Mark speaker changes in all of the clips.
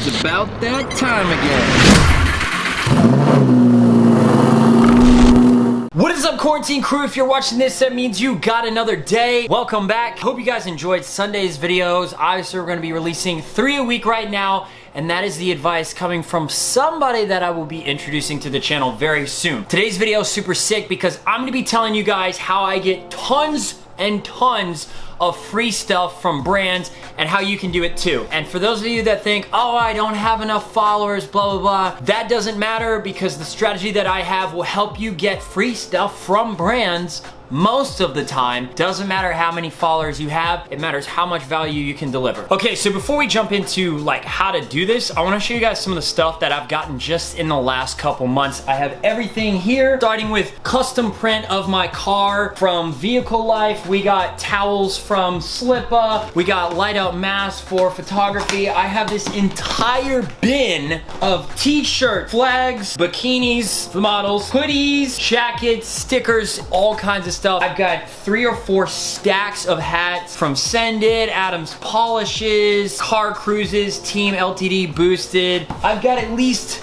Speaker 1: It's about that time again.
Speaker 2: What is up, quarantine crew? If you're watching this, that means you got another day. Welcome back. Hope you guys enjoyed Sunday's videos. Obviously, we're going to be releasing 3 a week right now, and that is the advice coming from somebody that I will be introducing to the channel very soon. Today's video is super sick because I'm going to be telling you guys how I get tons and tons of free stuff from brands and how you can do it too. And for those of you that think, oh, I don't have enough followers, blah, blah, blah, that doesn't matter because the strategy that I have will help you get free stuff from brands most of the time. Doesn't matter how many followers you have, it matters how much value you can deliver. Okay, so before we jump into like how to do this, I wanna show you guys some of the stuff that I've gotten just in the last couple months. I have everything here, starting with custom print of my car from Vehicle Life. We got towels from Slippa. We got light out masks for photography. I have this entire bin of t-shirt, flags, bikinis for models, hoodies, jackets, stickers, all kinds of stuff. I've got 3 or 4 stacks of hats from Send It, Adams Polishes, Car Cruises, Team LTD Boosted. I've got at least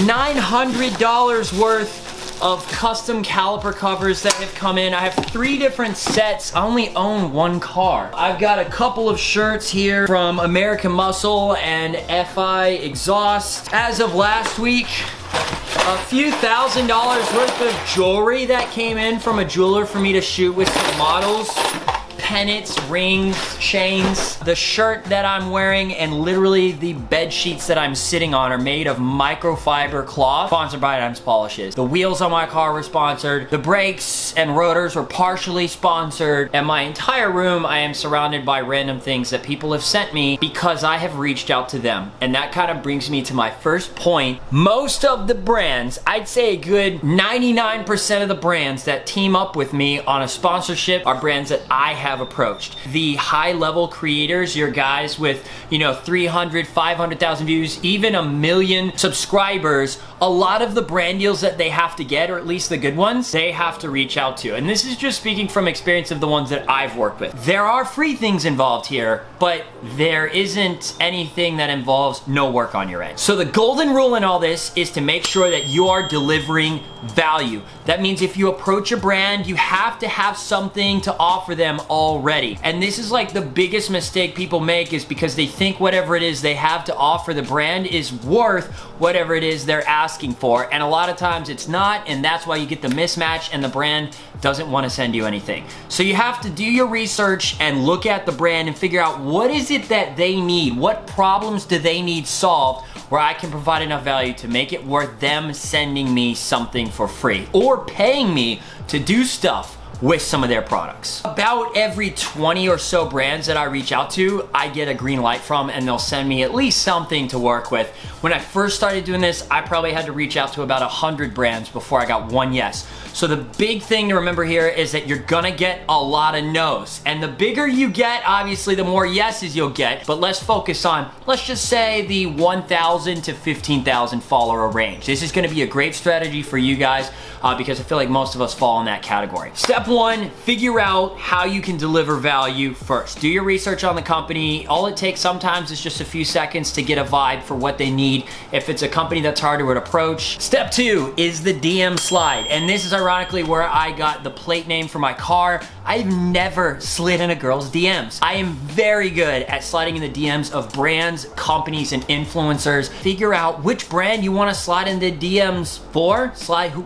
Speaker 2: $900 worth of custom caliper covers that have come in. I have 3 different sets. I only own 1 car. I've got a couple of shirts here from American Muscle and FI Exhaust. As of last week, a few $1,000s worth of jewelry that came in from a jeweler for me to shoot with some models. Pennants, rings, chains. The shirt that I'm wearing and literally the bed sheets that I'm sitting on are made of microfiber cloth, sponsored by Adams Polishes. The wheels on my car were sponsored. The brakes and rotors were partially sponsored. And my entire room, I am surrounded by random things that people have sent me because I have reached out to them. And that kind of brings me to my first point. Most of the brands, I'd say a good 99% of the brands that team up with me on a sponsorship are brands that I have approached. The high level creators, your guys with, 300, 500,000 views, even 1 million subscribers, a lot of the brand deals that they have to get, or at least the good ones, they have to reach out to. And this is just speaking from experience of the ones that I've worked with. There are free things involved here, but there isn't anything that involves no work on your end. So the golden rule in all this is to make sure that you are delivering value. That means if you approach a brand, you have to have something to offer them already. And this is like the biggest mistake people make, is because they think whatever it is they have to offer the brand is worth whatever it is they're asking for. And a lot of times it's not, and that's why you get the mismatch and the brand doesn't want to send you anything. So you have to do your research and look at the brand and figure out what is it that they need? What problems do they need solved where I can provide enough value to make it worth them sending me something for free or paying me to do stuff with some of their products. About every 20 or so brands that I reach out to, I get a green light from, and they'll send me at least something to work with. When I first started doing this, I probably had to reach out to about 100 brands before I got 1 yes. So the big thing to remember here is that you're gonna get a lot of no's. And the bigger you get, obviously, the more yeses you'll get. But let's focus on, let's just say the 1,000 to 15,000 follower range. This is gonna be a great strategy for you guys because I feel like most of us fall in that category. Step 1, figure out how you can deliver value first. Do your research on the company. All it takes sometimes is just a few seconds to get a vibe for what they need if it's a company that's hard to approach. Step 2 is the DM slide. And this is ironically where I got the plate name for my car. I've never slid in a girl's DMs. I am very good at sliding in the DMs of brands, companies, and influencers. Figure out which brand you want to slide in the DMs for.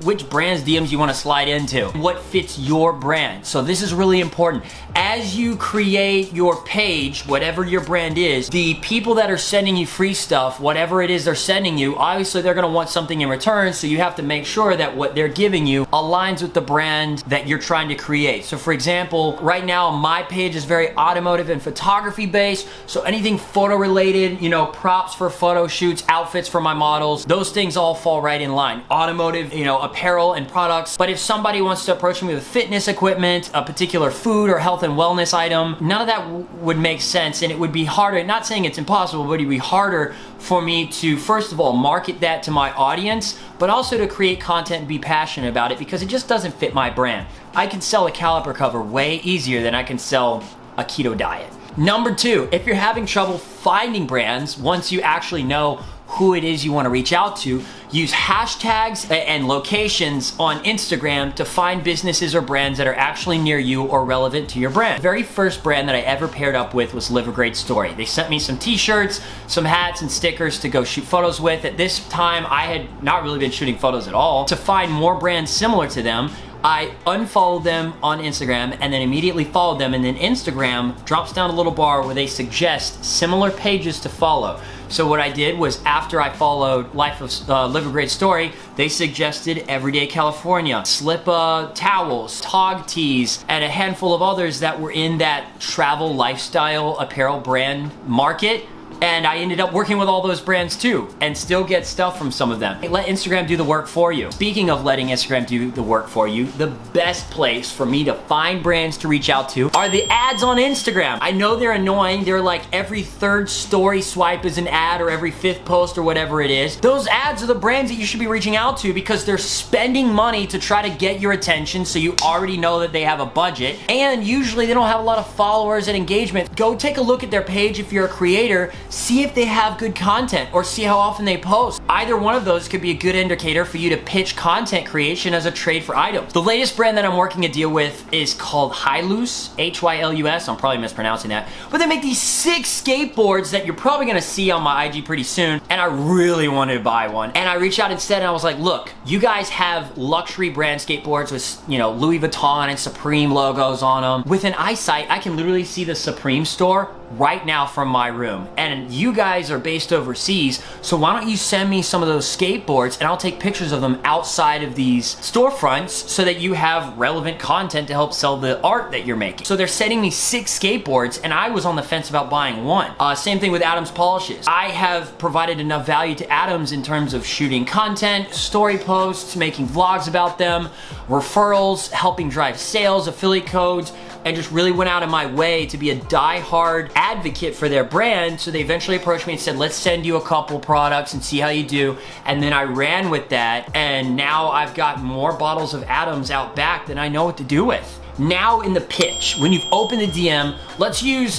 Speaker 2: Which brand's DMs you want to slide into. What fits your brand. So this is really important. As you create your page, whatever your brand is, the people that are sending you free stuff, whatever it is they're sending you, obviously they're going to want something in return, so you have to make sure that what they're giving you aligns with the brand that you're trying to create. So for example, right now my page is very automotive and photography based, so anything photo related, props for photo shoots, outfits for my models, those things all fall right in line. Automotive, apparel and products. But if somebody wants to approach me with fitness equipment, a particular food or health and wellness item, none of that would make sense, and it would be harder, not saying it's impossible, but it'd be harder for me to, first of all, market that to my audience, but also to create content and be passionate about it because it just doesn't fit my brand. I can sell a caliper cover way easier than I can sell a keto diet. Number 2, if you're having trouble finding brands, once you actually know who it is you want to reach out to, use hashtags and locations on Instagram to find businesses or brands that are actually near you or relevant to your brand. The very first brand that I ever paired up with was Live a Great Story. They sent me some t-shirts, some hats, and stickers to go shoot photos with. At this time, I had not really been shooting photos at all. To find more brands similar to them, I unfollowed them on Instagram and then immediately followed them, and then Instagram drops down a little bar where they suggest similar pages to follow. So what I did was, after I followed Live a Great Story, they suggested Everyday California, Slip Towels, Tog Tees, and a handful of others that were in that travel lifestyle apparel brand market. And I ended up working with all those brands too, and still get stuff from some of them. Let Instagram do the work for you. Speaking of letting Instagram do the work for you, the best place for me to find brands to reach out to are the ads on Instagram. I know they're annoying. They're like every 3rd story swipe is an ad, or every 5th post, or whatever it is. Those ads are the brands that you should be reaching out to, because they're spending money to try to get your attention, so you already know that they have a budget, and usually they don't have a lot of followers and engagement. Go take a look at their page if you're a creator. See if they have good content, or see how often they post. Either one of those could be a good indicator for you to pitch content creation as a trade for items. The latest brand that I'm working a deal with is called Hylus, H-Y-L-U-S. I'm probably mispronouncing that. But they make these sick skateboards that you're probably gonna see on my IG pretty soon, and I really wanted to buy one. And I reached out instead and I was like, look, you guys have luxury brand skateboards with, you know, Louis Vuitton and Supreme logos on them. With an eyesight, I can literally see the Supreme store right now from my room. And you guys are based overseas, so why don't you send me some of those skateboards and I'll take pictures of them outside of these storefronts so that you have relevant content to help sell the art that you're making. So they're sending me 6 skateboards, and I was on the fence about buying one. Same thing with Adams Polishes. I have provided enough value to Adams in terms of shooting content, story posts, making vlogs about them, referrals, helping drive sales, affiliate codes, and just really went out of my way to be a die-hard advocate for their brand. So they eventually approached me and said, let's send you a couple products and see how you do. And then I ran with that, and now I've got more bottles of Adams out back than I know what to do with. Now in the pitch, when you've opened the DM, let's use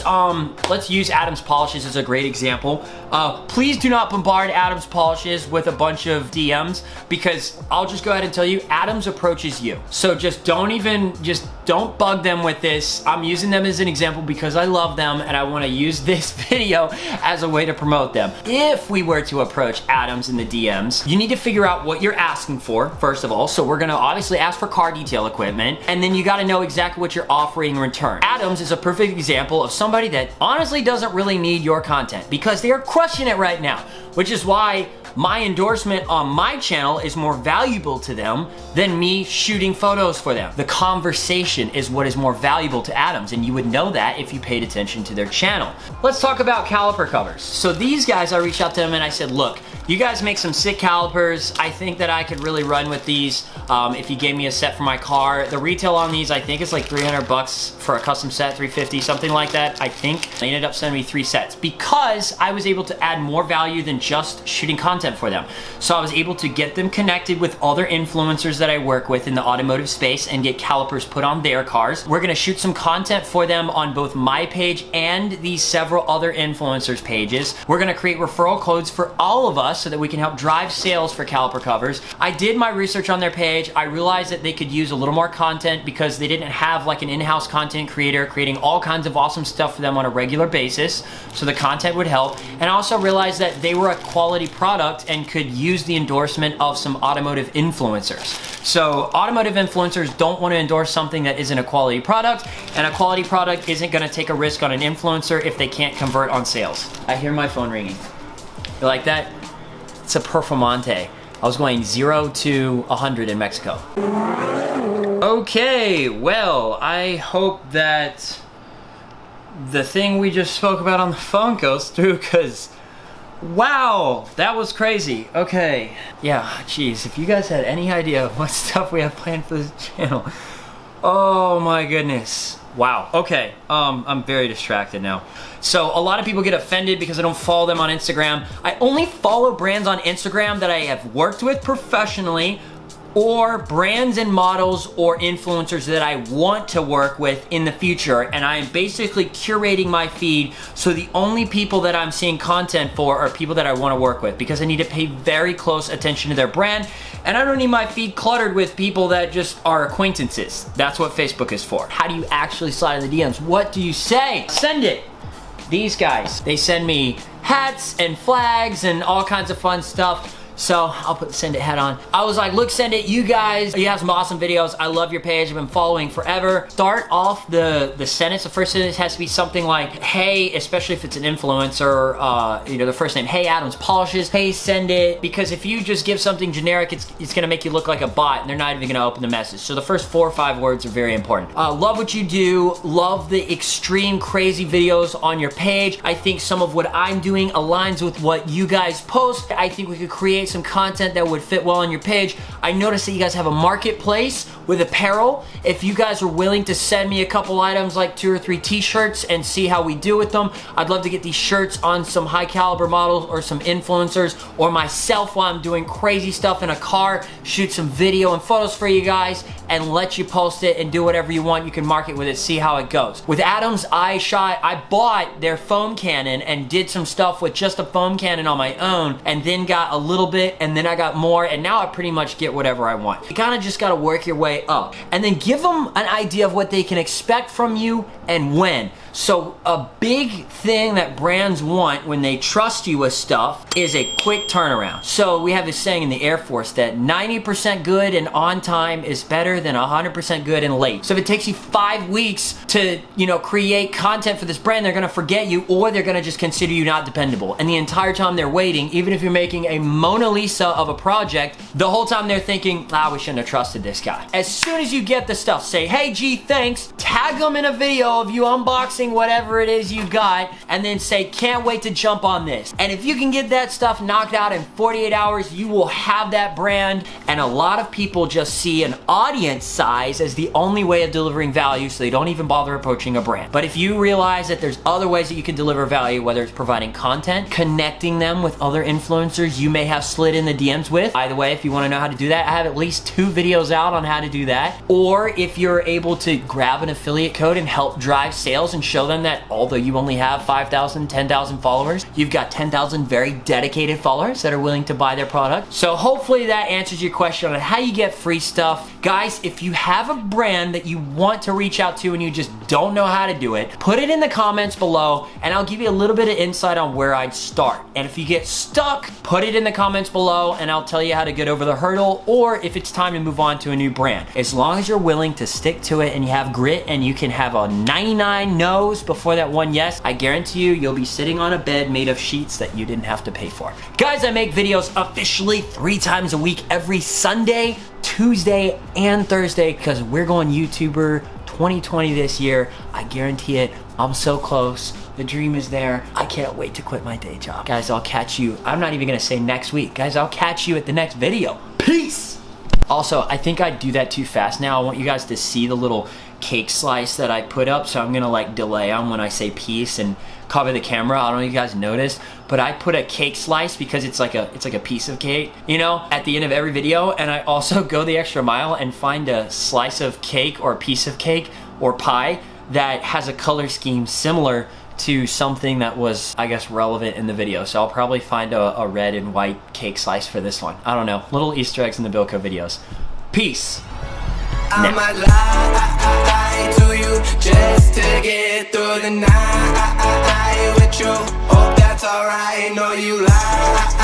Speaker 2: Adams Polishes as a great example. Please do not bombard Adams Polishes with a bunch of DMs, because I'll just go ahead and tell you, Adams approaches you. So just don't bug them with this. I'm using them as an example because I love them and I want to use this video as a way to promote them. If we were to approach Adams in the DMs, you need to figure out what you're asking for, first of all. So we're gonna obviously ask for car detail equipment, and then you gotta know exactly what you're offering in return. Adams is a perfect example of somebody that honestly doesn't really need your content, because they are crushing it right now, which is why my endorsement on my channel is more valuable to them than me shooting photos for them. The conversation is what is more valuable to Adams, and you would know that if you paid attention to their channel. Let's talk about caliper covers. So these guys, I reached out to them and I said, look, you guys make some sick calipers. I think that I could really run with these if you gave me a set for my car. The retail on these, I think it's like 300 bucks for a custom set, 350, something like that, I think. They ended up sending me 3 sets because I was able to add more value than just shooting content for them. So I was able to get them connected with other influencers that I work with in the automotive space and get calipers put on their cars. We're gonna shoot some content for them on both my page and these several other influencers' pages. We're gonna create referral codes for all of us so that we can help drive sales for caliper covers. I did my research on their page. I realized that they could use a little more content because they didn't have like an in-house content creator creating all kinds of awesome stuff for them on a regular basis, so the content would help. And I also realized that they were a quality product and could use the endorsement of some automotive influencers. So automotive influencers don't want to endorse something that isn't a quality product, and a quality product isn't going to take a risk on an influencer if they can't convert on sales. I hear my phone ringing. You like that? It's a Performante. I was going 0 to 100 in Mexico. Okay, well, I hope that the thing we just spoke about on the phone goes through, because wow, that was crazy. Okay, yeah, geez, if you guys had any idea what stuff we have planned for this channel. Oh my goodness. Wow, okay, I'm very distracted now. So a lot of people get offended because I don't follow them on Instagram. I only follow brands on Instagram that I have worked with professionally, or brands and models or influencers that I want to work with in the future. And I am basically curating my feed so the only people that I'm seeing content for are people that I want to work with, because I need to pay very close attention to their brand. And I don't need my feed cluttered with people that just are acquaintances. That's what Facebook is for. How do you actually slide in the DMs? What do you say? Send it. These guys, they send me hats and flags and all kinds of fun stuff. So I'll put the Send It hat on. I was like, look, Send It, you guys, you have some awesome videos. I love your page. I've been following forever. Start off the sentence. The first sentence has to be something like, hey, especially if it's an influencer, you know, the first name, hey, Adams Polishes, hey, Send It. Because if you just give something generic, it's gonna make you look like a bot and they're not even gonna open the message. So the first 4 or 5 words are very important. Love what you do. Love the extreme crazy videos on your page. I think some of what I'm doing aligns with what you guys post. I think we could create some content that would fit well on your page. I noticed that you guys have a marketplace with apparel. If you guys are willing to send me a couple items, like 2 or 3 t-shirts, and see how we do with them, I'd love to get these shirts on some high caliber models or some influencers, or myself while I'm doing crazy stuff in a car, shoot some video and photos for you guys and let you post it and do whatever you want. You can market with it, see how it goes. With Adams, I bought their foam cannon and did some stuff with just a foam cannon on my own, and then got a little bit, and then I got more, and now I pretty much get whatever I want. You kind of just got to work your way up, and then give them an idea of what they can expect from you and when. So a big thing that brands want when they trust you with stuff is a quick turnaround. So we have this saying in the Air Force that 90% good and on time is better than 100% good and late. So if it takes you 5 weeks to, you know, create content for this brand, they're gonna forget you, or they're gonna just consider you not dependable. And the entire time they're waiting, even if you're making a Mona Lisa of a project, the whole time they're thinking, we shouldn't have trusted this guy. As soon as you get the stuff, say, hey G, thanks, tag them in a video of you unboxing whatever it is you got, and then say, can't wait to jump on this. And if you can get that stuff knocked out in 48 hours, you will have that brand. And a lot of people just see an audience size as the only way of delivering value, so they don't even bother approaching a brand. But if you realize that there's other ways that you can deliver value, whether it's providing content, connecting them with other influencers you may have slid in the DMs with. By the way, if you want to know how to do that, I have at least 2 videos out on how to do that. Or if you're able to grab an affiliate code and help drive sales and show them that although you only have 5,000, 10,000 followers, you've got 10,000 very dedicated followers that are willing to buy their product. So hopefully that answers your question on how you get free stuff. Guys, if you have a brand that you want to reach out to and you just don't know how to do it, put it in the comments below and I'll give you a little bit of insight on where I'd start. And if you get stuck, put it in the comments below and I'll tell you how to get over the hurdle, or if it's time to move on to a new brand. As long as you're willing to stick to it and you have grit and you can have a 99 no's before that one yes, I guarantee you'll be sitting on a bed made of sheets that you didn't have to pay for. Guys, I make videos officially 3 times a week, every Sunday, Tuesday, and Thursday, because we're going YouTuber 2020 this year. I guarantee it. I'm so close. The dream is there. I can't wait to quit my day job. Guys, I'll catch you. I'm not even gonna say next week. Guys, I'll catch you at the next video. Peace! Also, I think I do that too fast now. I want you guys to see the little cake slice that I put up, so I'm gonna like delay on when I say peace and cover the camera. I don't know if you guys noticed, but I put a cake slice because it's like a piece of cake, you know, at the end of every video. And I also go the extra mile and find a slice of cake or a piece of cake or pie that has a color scheme similar to something that was, I guess, relevant in the video. So I'll probably find a red and white cake slice for this one. I don't know. Little Easter eggs in the Bilko videos. Peace.
Speaker 1: I might lie to you just to get through the night with you. Hope that's alright. Know you lie